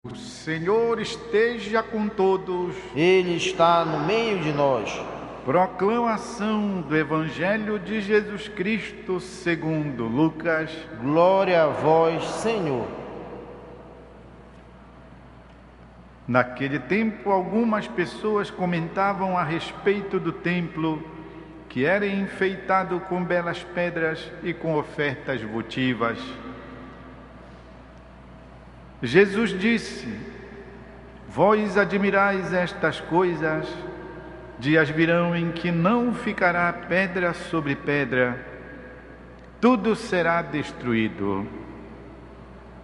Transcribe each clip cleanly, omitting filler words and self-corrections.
O Senhor esteja com todos. Ele está no meio de nós. Proclamação do Evangelho de Jesus Cristo segundo Lucas. Glória a vós, Senhor. Naquele tempo, algumas pessoas comentavam a respeito do templo, que era enfeitado com belas pedras e com ofertas votivas. Jesus disse: vós admirais estas coisas, dias virão em que não ficará pedra sobre pedra, tudo será destruído.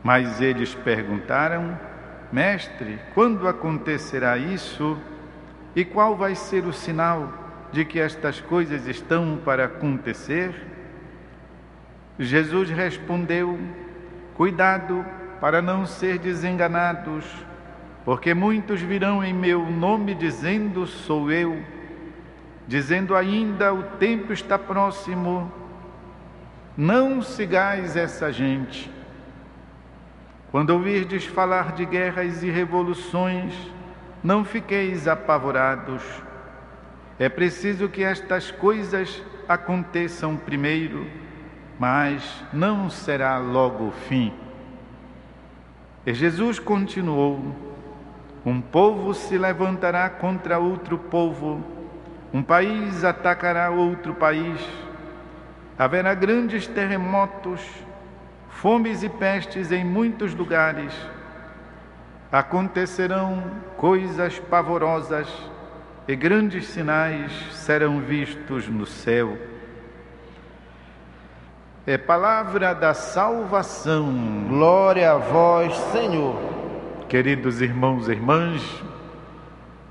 Mas eles perguntaram: Mestre, quando acontecerá isso? E qual vai ser o sinal de que estas coisas estão para acontecer? Jesus respondeu: cuidado para não ser desenganados, porque muitos virão em meu nome dizendo: sou eu, dizendo ainda: o tempo está próximo. Não sigais essa gente. Quando ouvirdes falar de guerras e revoluções, não fiqueis apavorados. É preciso que estas coisas aconteçam primeiro, mas não será logo o fim. E Jesus continuou: um povo se levantará contra outro povo, um país atacará outro país, haverá grandes terremotos, fomes e pestes em muitos lugares. Acontecerão coisas pavorosas e grandes sinais serão vistos no céu. É palavra da salvação. Glória a vós, Senhor. Queridos irmãos e irmãs,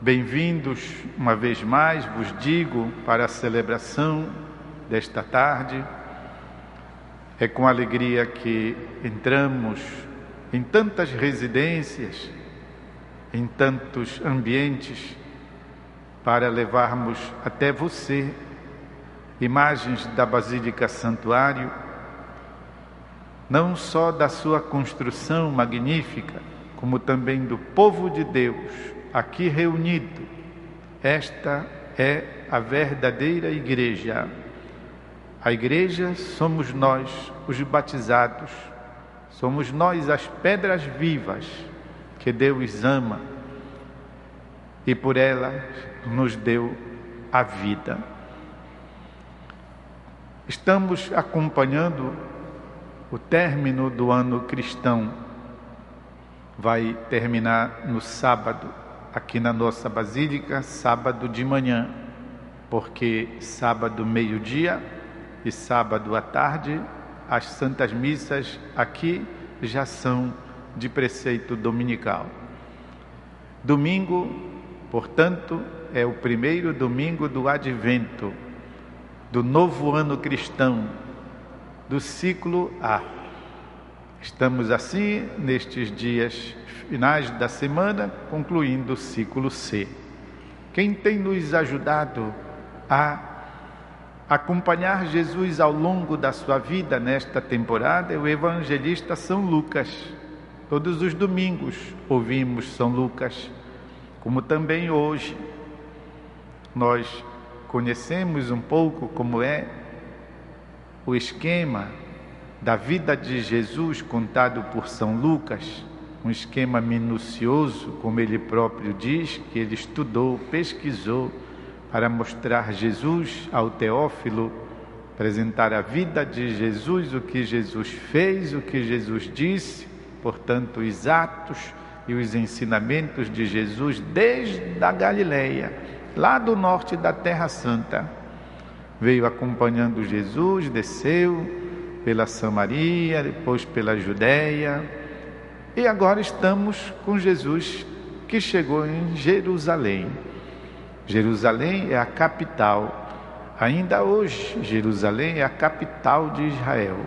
bem-vindos uma vez mais, vos digo, para a celebração desta tarde. É com alegria que entramos em tantas residências, em tantos ambientes, para levarmos até você imagens da Basílica Santuário, não só da sua construção magnífica, como também do povo de Deus aqui reunido. Esta é a verdadeira igreja. A igreja somos nós, os batizados, somos nós as pedras vivas que Deus ama e por elas nos deu a vida. Estamos acompanhando o término do ano cristão. Vai terminar no sábado, aqui na nossa Basílica, sábado de manhã, porque sábado meio-dia e sábado à tarde, as Santas Missas aqui já são de preceito dominical. Domingo, portanto, é o primeiro domingo do Advento, do novo ano cristão, do ciclo A. Estamos assim, nestes dias finais da semana, concluindo o ciclo C. Quem tem nos ajudado a acompanhar Jesus ao longo da sua vida nesta temporada é o evangelista São Lucas. Todos os domingos ouvimos São Lucas, como também hoje. Nós conhecemos um pouco como é o esquema da vida de Jesus contado por São Lucas, um esquema minucioso, como ele próprio diz, que ele estudou, pesquisou, para mostrar Jesus ao Teófilo, apresentar a vida de Jesus, o que Jesus fez, o que Jesus disse, portanto, os atos e os ensinamentos de Jesus desde a Galileia, lá do norte da Terra Santa. Veio acompanhando Jesus, desceu pela Samaria, depois pela Judéia, e agora estamos com Jesus que chegou em Jerusalém. Jerusalém é a capital. Ainda hoje, Jerusalém é a capital de Israel.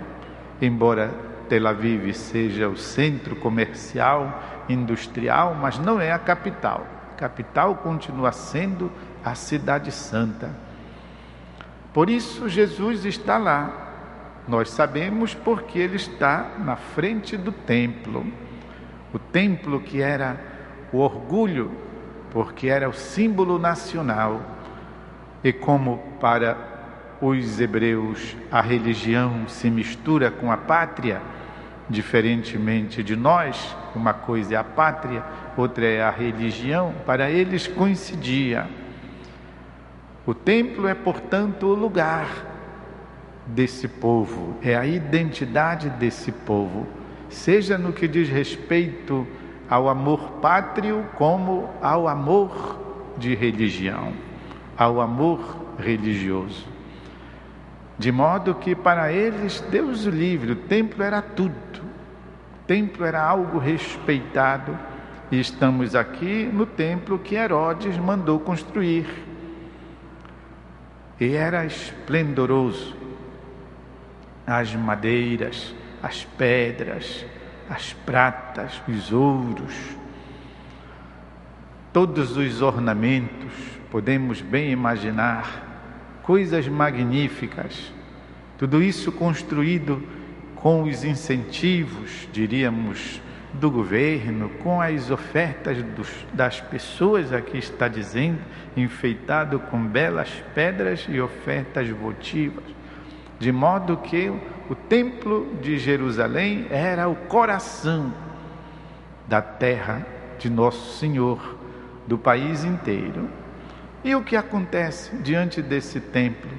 Embora Tel Aviv seja o centro comercial, industrial, mas não é a capital. A capital continua sendo a Cidade Santa. Por isso, Jesus está lá. Nós sabemos porque ele está na frente do templo. O templo que era o orgulho, porque era o símbolo nacional. E como para os hebreus a religião se mistura com a pátria, diferentemente de nós, uma coisa é a pátria, outra é a religião, para eles coincidia. O templo é, portanto, o lugar desse povo, é a identidade desse povo, seja no que diz respeito ao amor pátrio, como ao amor de religião, ao amor religioso. De modo que para eles, Deus o livre, o templo era tudo, o templo era algo respeitado, e estamos aqui no templo que Herodes mandou construir, e era esplendoroso, as madeiras, as pedras, as pratas, os ouros, todos os ornamentos, podemos bem imaginar, coisas magníficas, tudo isso construído com os incentivos, diríamos, do governo, com as ofertas das pessoas, aqui está dizendo, enfeitado com belas pedras e ofertas votivas, de modo que o templo de Jerusalém era o coração da terra de Nosso Senhor, do país inteiro. E o que acontece diante desse templo?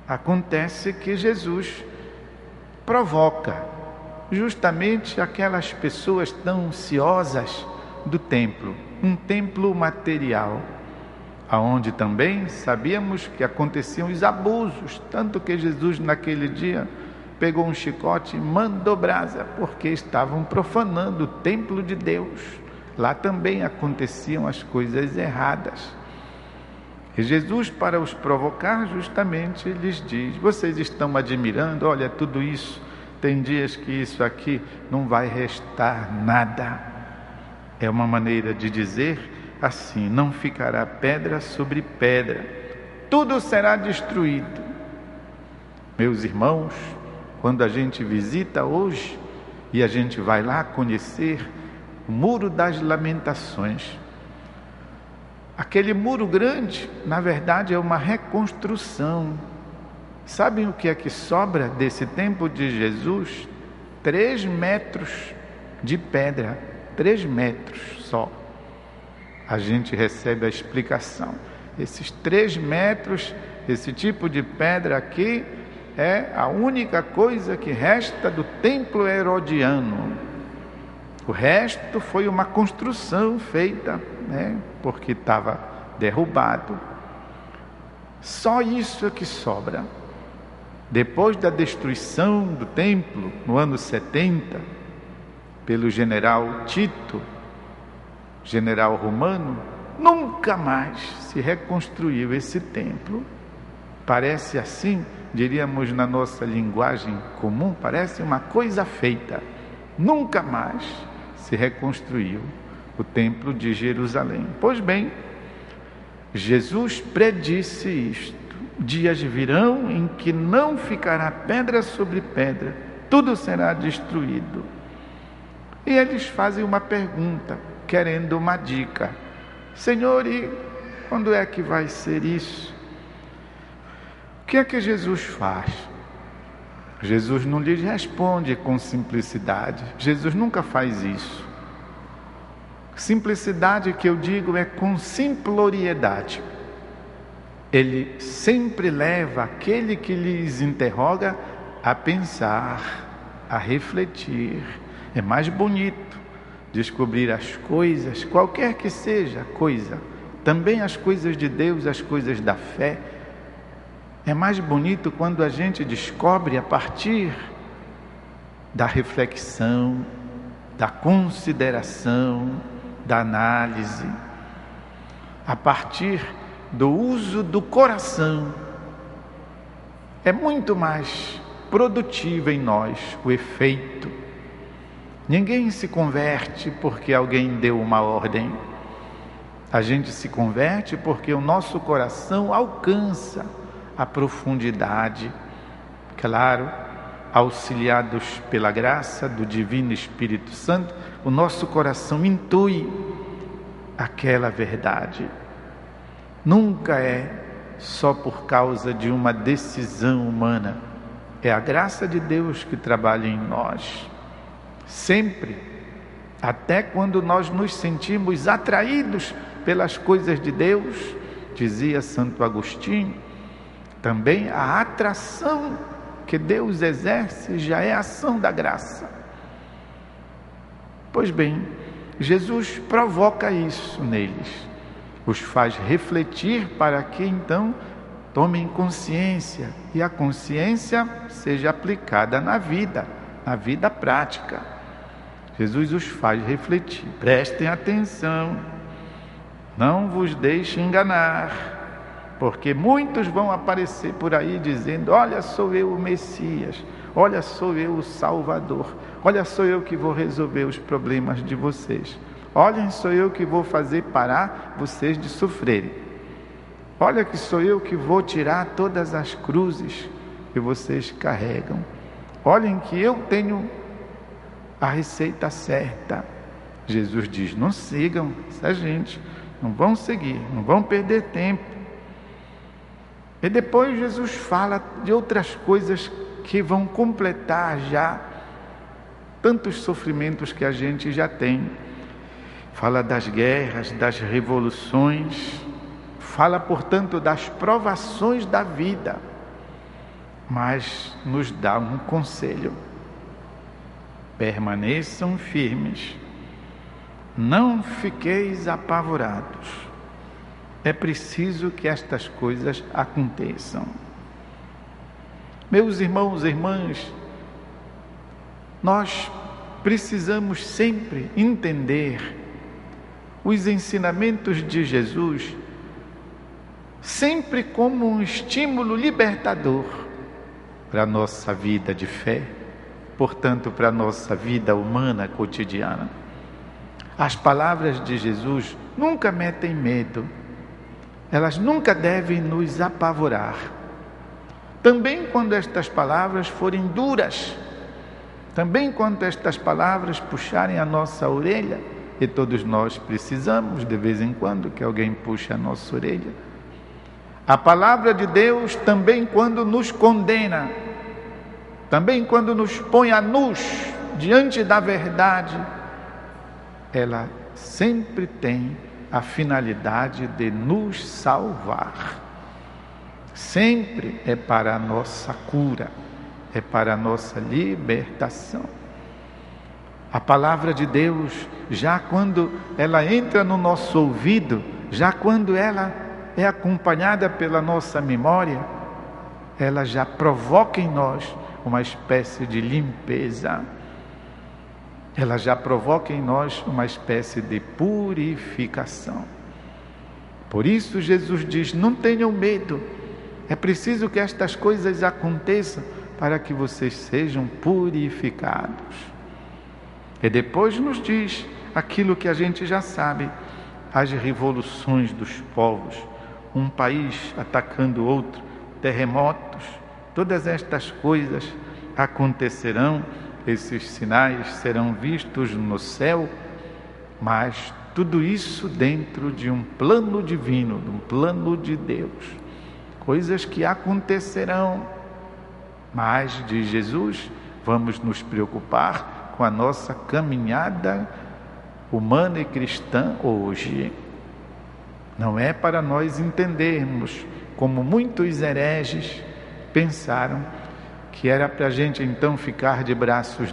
Acontece que Jesus provoca justamente aquelas pessoas tão ansiosas do templo, um templo material, aonde também sabíamos que aconteciam os abusos, tanto que Jesus naquele dia pegou um chicote e mandou brasa, porque estavam profanando o templo de Deus. Lá também aconteciam as coisas erradas. E Jesus, para os provocar, justamente lhes diz: vocês estão admirando, olha tudo isso, tem dias que isso aqui não vai restar nada. É uma maneira de dizer assim: não ficará pedra sobre pedra, tudo será destruído. Meus irmãos, quando a gente visita hoje e a gente vai lá conhecer o Muro das Lamentações, aquele muro grande, na verdade, é uma reconstrução. Sabem o que é que sobra desse templo de Jesus? 3 metros de pedra, 3 metros só. A gente recebe a explicação. Esses 3 metros, esse tipo de pedra aqui, é a única coisa que resta do templo herodiano. O resto foi uma construção feita, porque estava derrubado. Só isso é que sobra. Depois da destruição do templo, no ano 70, pelo general Tito, general romano, nunca mais se reconstruiu esse templo. Parece assim, diríamos na nossa linguagem comum, parece uma coisa feita. Nunca mais se reconstruiu o templo de Jerusalém. Pois bem, Jesus predisse isto: dias virão em que não ficará pedra sobre pedra, tudo será destruído. E eles fazem uma pergunta, querendo uma dica: Senhor, e quando é que vai ser isso? O que é que Jesus faz? Jesus não lhes responde com simplicidade. Jesus nunca faz isso. Simplicidade que eu digo é com simploriedade. Ele sempre leva aquele que lhes interroga a pensar, a refletir. É mais bonito descobrir as coisas, qualquer que seja a coisa, também as coisas de Deus, as coisas da fé. É mais bonito quando a gente descobre a partir da reflexão, da consideração, da análise, a partir do uso do coração. É muito mais produtivo em nós o efeito. Ninguém se converte porque alguém deu uma ordem. A gente se converte porque o nosso coração alcança a profundidade. Claro, auxiliados pela graça do Divino Espírito Santo, o nosso coração intui aquela verdade. Nunca é só por causa de uma decisão humana. É a graça de Deus que trabalha em nós. Sempre, até quando nós nos sentimos atraídos pelas coisas de Deus, dizia Santo Agostinho, também a atração que Deus exerce já é ação da graça. Pois bem, Jesus provoca isso neles, os faz refletir para que então tomem consciência e a consciência seja aplicada na vida prática. Jesus os faz refletir. Prestem atenção, não vos deixe enganar, porque muitos vão aparecer por aí dizendo: olha, sou eu o Messias, olha, sou eu o Salvador, olha, sou eu que vou resolver os problemas de vocês, olhem, sou eu que vou fazer parar vocês de sofrerem, olha que sou eu que vou tirar todas as cruzes que vocês carregam, olhem que eu tenho a receita certa. Jesus diz: não sigam essa gente, não vão seguir, não vão perder tempo. E depois Jesus fala de outras coisas que vão completar já tantos sofrimentos que a gente já tem. Fala das guerras, das revoluções, fala, portanto, das provações da vida, mas nos dá um conselho: permaneçam firmes, não fiqueis apavorados. É preciso que estas coisas aconteçam. Meus irmãos e irmãs, nós precisamos sempre entender os ensinamentos de Jesus sempre como um estímulo libertador para a nossa vida de fé, portanto, para a nossa vida humana cotidiana. As palavras de Jesus nunca metem medo, elas nunca devem nos apavorar. Também quando estas palavras forem duras, também quando estas palavras puxarem a nossa orelha, e todos nós precisamos de vez em quando que alguém puxe a nossa orelha. A palavra de Deus também quando nos condena, também quando nos põe a nus diante da verdade, ela sempre tem a finalidade de nos salvar. Sempre é para a nossa cura, é para a nossa libertação. A palavra de Deus, já quando ela entra no nosso ouvido, já quando ela é acompanhada pela nossa memória, ela já provoca em nós uma espécie de limpeza. Ela já provoca em nós uma espécie de purificação. Por isso Jesus diz: não tenham medo, é preciso que estas coisas aconteçam para que vocês sejam purificados. E depois nos diz aquilo que a gente já sabe: as revoluções dos povos, um país atacando outro, terremotos, todas estas coisas acontecerão. Esses sinais serão vistos no céu, mas tudo isso dentro de um plano divino, de um plano de Deus. Coisas que acontecerão, mas, diz Jesus, vamos nos preocupar com a nossa caminhada humana e cristã hoje. Não é para nós entendermos, como muitos hereges pensaram, que era para a gente então ficar de braços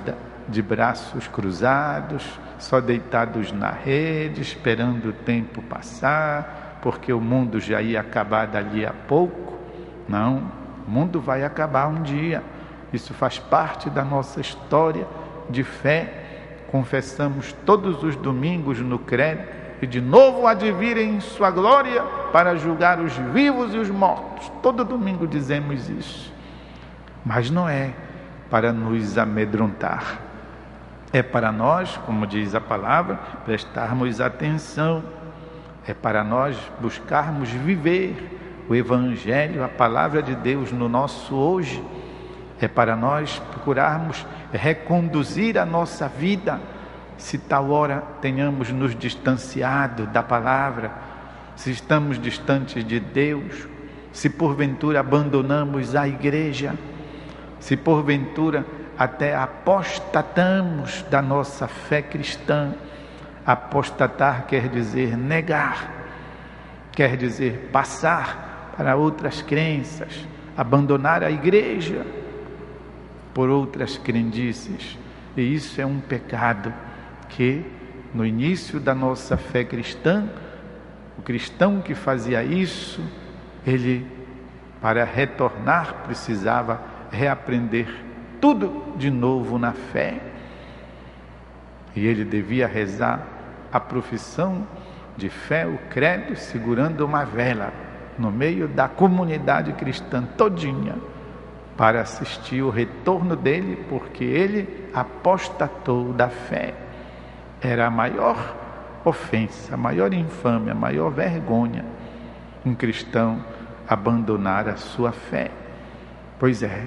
cruzados, só deitados na rede, esperando o tempo passar, porque o mundo já ia acabar dali a pouco. Não, o mundo vai acabar um dia. Isso faz parte da nossa história de fé. Confessamos todos os domingos no credo, e de novo há de vir em sua glória para julgar os vivos e os mortos. Todo domingo dizemos isso. Mas não é para nos amedrontar, é para nós, como diz a palavra, prestarmos atenção, é para nós buscarmos viver o Evangelho, a palavra de Deus no nosso hoje, é para nós procurarmos reconduzir a nossa vida. Se tal hora tenhamos nos distanciado da palavra, se estamos distantes de Deus, se porventura abandonamos a igreja, se porventura até apostatamos da nossa fé cristã. Apostatar quer dizer negar, quer dizer passar para outras crenças, abandonar a igreja por outras crendices. E isso é um pecado que no início da nossa fé cristã, o cristão que fazia isso, ele, para retornar, precisava reaprender tudo de novo na fé. E ele devia rezar a profissão de fé, o credo, segurando uma vela no meio da comunidade cristã todinha, para assistir o retorno dele, porque ele apostatou da fé. Era a maior ofensa, a maior infâmia, a maior vergonha, um cristão abandonar a sua fé. Pois é,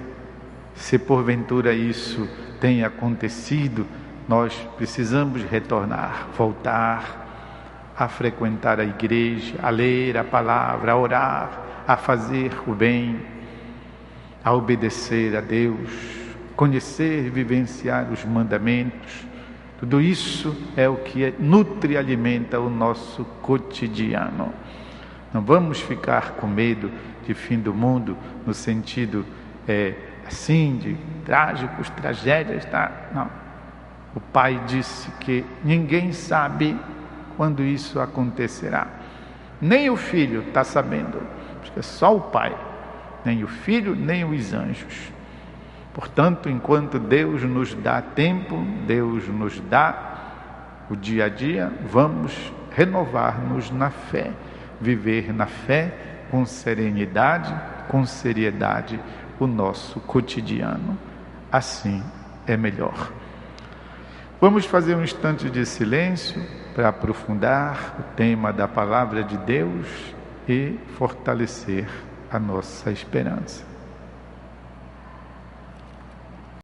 se porventura isso tem acontecido, nós precisamos retornar, voltar a frequentar a igreja, a ler a palavra, a orar, a fazer o bem, a obedecer a Deus, conhecer e vivenciar os mandamentos. Tudo isso é o que nutre e alimenta o nosso cotidiano. Não vamos ficar com medo de fim do mundo, no sentido assim, de trágicos, tragédias, tá? Não. O Pai disse que ninguém sabe quando isso acontecerá. Nem o Filho está sabendo, porque é só o Pai, nem o Filho, nem os anjos. Portanto, enquanto Deus nos dá tempo, Deus nos dá o dia a dia, vamos renovar-nos na fé, viver na fé com serenidade, com seriedade, o nosso cotidiano. Assim é melhor. Vamos fazer um instante de silêncio para aprofundar o tema da palavra de Deus e fortalecer a nossa esperança.